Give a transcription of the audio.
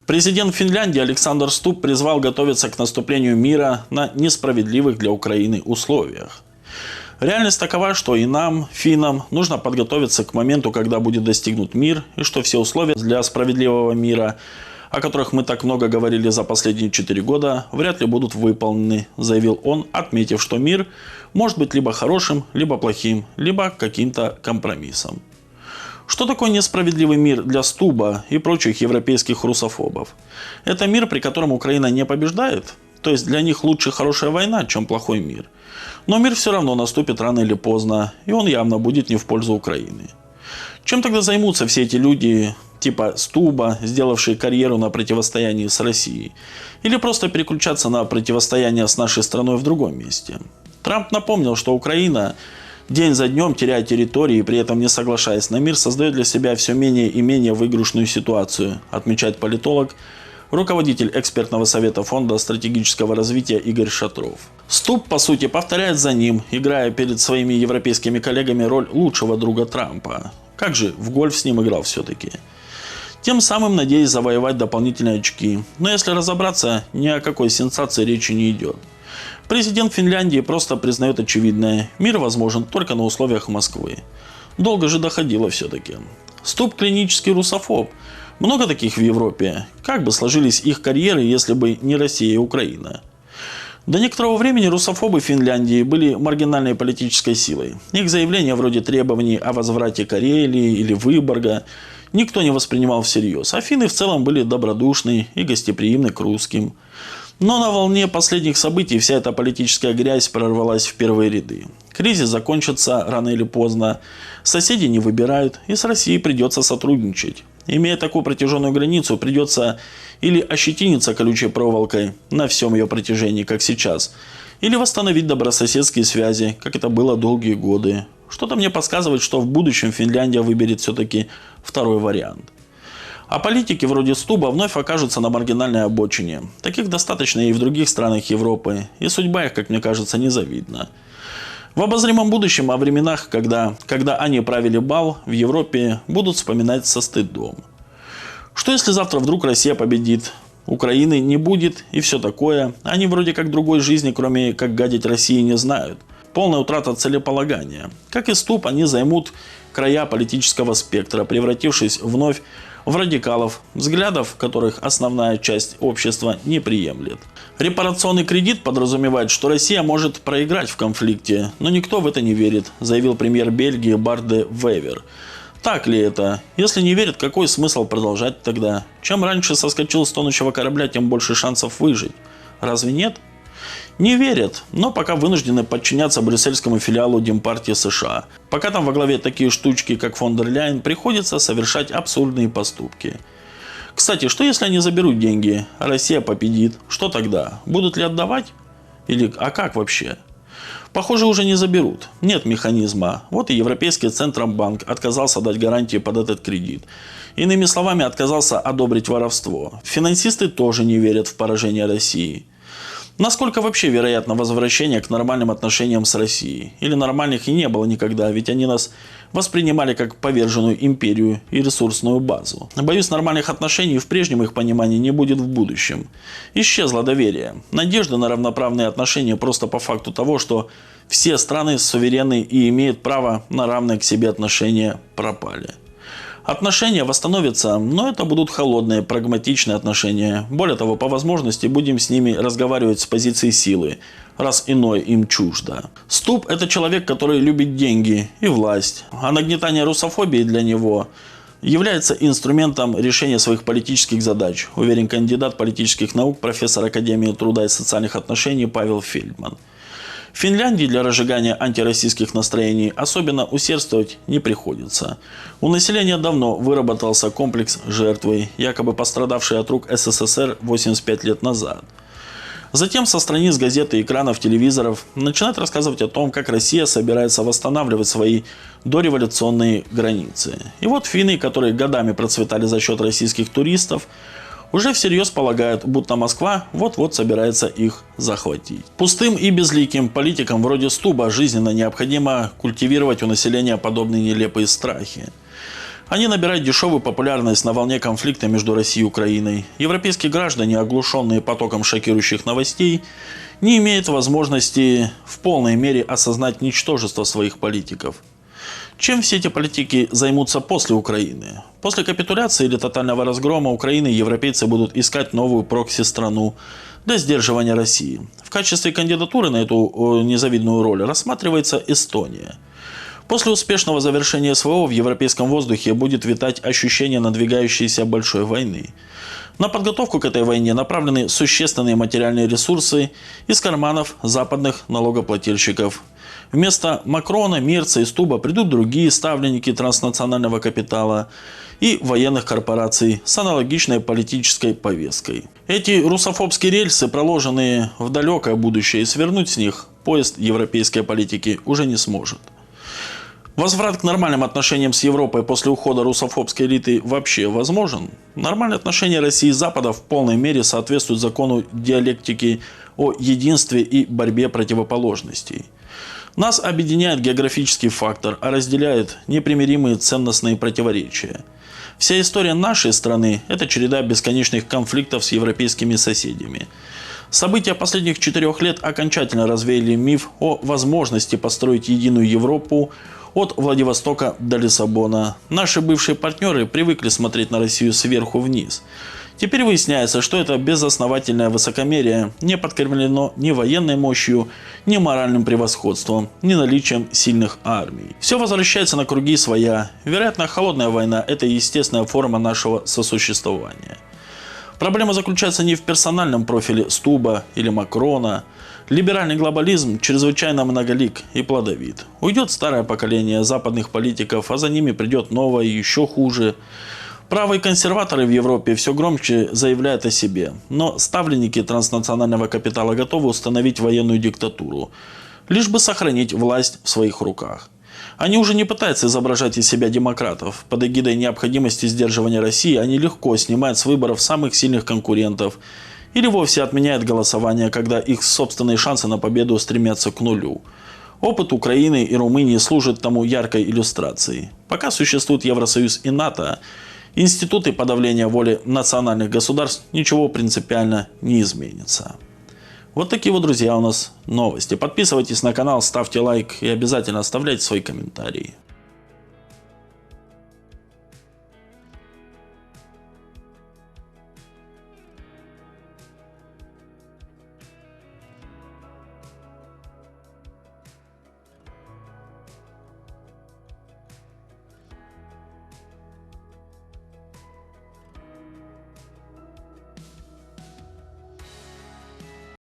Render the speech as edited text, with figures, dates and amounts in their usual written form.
Президент Финляндии Александр Стуб призвал готовиться к наступлению мира на несправедливых для Украины условиях. Реальность такова, что и нам, финнам, нужно подготовиться к моменту, когда будет достигнут мир, и что все условия для справедливого мира, о которых мы так много говорили за последние 4 года, вряд ли будут выполнены, заявил он, отметив, что мир может быть либо хорошим, либо плохим, либо каким-то компромиссом. Что такое несправедливый мир для Стуба и прочих европейских русофобов? Это мир, при котором Украина не побеждает? То есть для них лучше хорошая война, чем плохой мир. Но мир все равно наступит рано или поздно, и он явно будет не в пользу Украины. Чем тогда займутся все эти люди, типа Стуба, сделавшие карьеру на противостоянии с Россией? Или просто переключаться на противостояние с нашей страной в другом месте? Трамп напомнил, что Украина день за днем, теряя территории и при этом не соглашаясь на мир, создает для себя все менее и менее выигрышную ситуацию, отмечает политолог, руководитель экспертного совета Фонда стратегического развития Игорь Шатров. Стуб, по сути, повторяет за ним, играя перед своими европейскими коллегами роль лучшего друга Трампа. Как же в гольф с ним играл все-таки. Тем самым надеясь завоевать дополнительные очки. Но если разобраться, ни о какой сенсации речи не идет. Президент Финляндии просто признает очевидное. Мир возможен только на условиях Москвы. Долго же доходило все-таки. Стуб клинический русофоб. Много таких в Европе. Как бы сложились их карьеры, если бы не Россия и Украина? До некоторого времени русофобы Финляндии были маргинальной политической силой. Их заявления вроде требований о возврате Карелии или Выборга никто не воспринимал всерьез. А финны в целом были добродушны и гостеприимны к русским. Но на волне последних событий вся эта политическая грязь прорвалась в первые ряды. Кризис закончится рано или поздно, соседи не выбирают, и с Россией придется сотрудничать. Имея такую протяженную границу, придется или ощетиниться колючей проволокой на всем ее протяжении, как сейчас, или восстановить добрососедские связи, как это было долгие годы. Что-то мне подсказывает, что в будущем Финляндия выберет все-таки второй вариант. А политики вроде Стуба вновь окажутся на маргинальной обочине. Таких достаточно и в других странах Европы, и судьба их, как мне кажется, незавидна. В обозримом будущем о временах, когда они правили бал, в Европе будут вспоминать со стыдом. Что если завтра вдруг Россия победит, Украины не будет и все такое? Они вроде как другой жизни, кроме как гадить России, не знают. Полная утрата целеполагания. Как и Стуб, они займут края политического спектра, превратившись вновь в радикалов, взглядов которых основная часть общества не приемлет. Репарационный кредит подразумевает, что Россия может проиграть в конфликте, но никто в это не верит, заявил премьер Бельгии Барт де Вевер. Так ли это? Если не верят, какой смысл продолжать тогда? Чем раньше соскочил с тонущего корабля, тем больше шансов выжить. Разве нет? Не верят, но пока вынуждены подчиняться брюссельскому филиалу Демпартии США. Пока там во главе такие штучки, как фон дер Ляйен, приходится совершать абсурдные поступки. Кстати, что если они заберут деньги, а Россия победит? Что тогда? Будут ли отдавать? А как вообще? Похоже, уже не заберут. Нет механизма. Вот и Европейский Центробанк отказался дать гарантии под этот кредит. Иными словами, отказался одобрить воровство. Финансисты тоже не верят в поражение России. Насколько вообще вероятно возвращение к нормальным отношениям с Россией? Или нормальных и не было никогда, ведь они нас воспринимали как поверженную империю и ресурсную базу. Боюсь, нормальных отношений в прежнем их понимании не будет в будущем. Исчезло доверие. Надежды на равноправные отношения просто по факту того, что все страны суверенны и имеют право на равные к себе отношения, пропали. Отношения восстановятся, но это будут холодные, прагматичные отношения. Более того, по возможности будем с ними разговаривать с позиции силы, раз иное им чуждо. Стуб – это человек, который любит деньги и власть, а нагнетание русофобии для него является инструментом решения своих политических задач, уверен кандидат политических наук, профессор Академии труда и социальных отношений Павел Фельдман. В Финляндии для разжигания антироссийских настроений особенно усердствовать не приходится. У населения давно выработался комплекс жертвы, якобы пострадавшей от рук СССР 85 лет назад. Затем со страниц газеты, экранов, телевизоров начинают рассказывать о том, как Россия собирается восстанавливать свои дореволюционные границы. И вот финны, которые годами процветали за счет российских туристов, уже всерьез полагают, будто Москва вот-вот собирается их захватить. Пустым и безликим политикам вроде Стуба жизненно необходимо культивировать у населения подобные нелепые страхи. Они набирают дешевую популярность на волне конфликта между Россией и Украиной. Европейские граждане, оглушенные потоком шокирующих новостей, не имеют возможности в полной мере осознать ничтожество своих политиков. Чем все эти политики займутся после Украины? После капитуляции или тотального разгрома Украины европейцы будут искать новую прокси-страну для сдерживания России. В качестве кандидатуры на эту незавидную роль рассматривается Эстония. После успешного завершения СВО в европейском воздухе будет витать ощущение надвигающейся большой войны. На подготовку к этой войне направлены существенные материальные ресурсы из карманов западных налогоплательщиков. Вместо Макрона, Мерца и Стуба придут другие ставленники транснационального капитала и военных корпораций с аналогичной политической повесткой. Эти русофобские рельсы, проложенные в далекое будущее, и свернуть с них поезд европейской политики уже не сможет. Возврат к нормальным отношениям с Европой после ухода русофобской элиты вообще возможен? Нормальные отношения России и Запада в полной мере соответствуют закону диалектики о единстве и борьбе противоположностей. Нас объединяет географический фактор, а разделяет непримиримые ценностные противоречия. Вся история нашей страны – это череда бесконечных конфликтов с европейскими соседями. События последних 4 лет окончательно развеяли миф о возможности построить единую Европу от Владивостока до Лиссабона. Наши бывшие партнеры привыкли смотреть на Россию сверху вниз. Теперь выясняется, что это безосновательное высокомерие не подкреплено ни военной мощью, ни моральным превосходством, ни наличием сильных армий. Все возвращается на круги своя. Вероятно, холодная война – это естественная форма нашего сосуществования. Проблема заключается не в персональном профиле Стуба или Макрона. Либеральный глобализм чрезвычайно многолик и плодовит. Уйдет старое поколение западных политиков, а за ними придет новое, еще хуже. Правые консерваторы в Европе все громче заявляют о себе, но ставленники транснационального капитала готовы установить военную диктатуру, лишь бы сохранить власть в своих руках. Они уже не пытаются изображать из себя демократов. Под эгидой необходимости сдерживания России они легко снимают с выборов самых сильных конкурентов или вовсе отменяют голосование, когда их собственные шансы на победу стремятся к нулю. Опыт Украины и Румынии служит тому яркой иллюстрацией. Пока существует Евросоюз и НАТО, институты подавления воли национальных государств, ничего принципиально не изменится. Вот такие вот, друзья, у нас новости. Подписывайтесь на канал, ставьте лайк и обязательно оставляйте свои комментарии.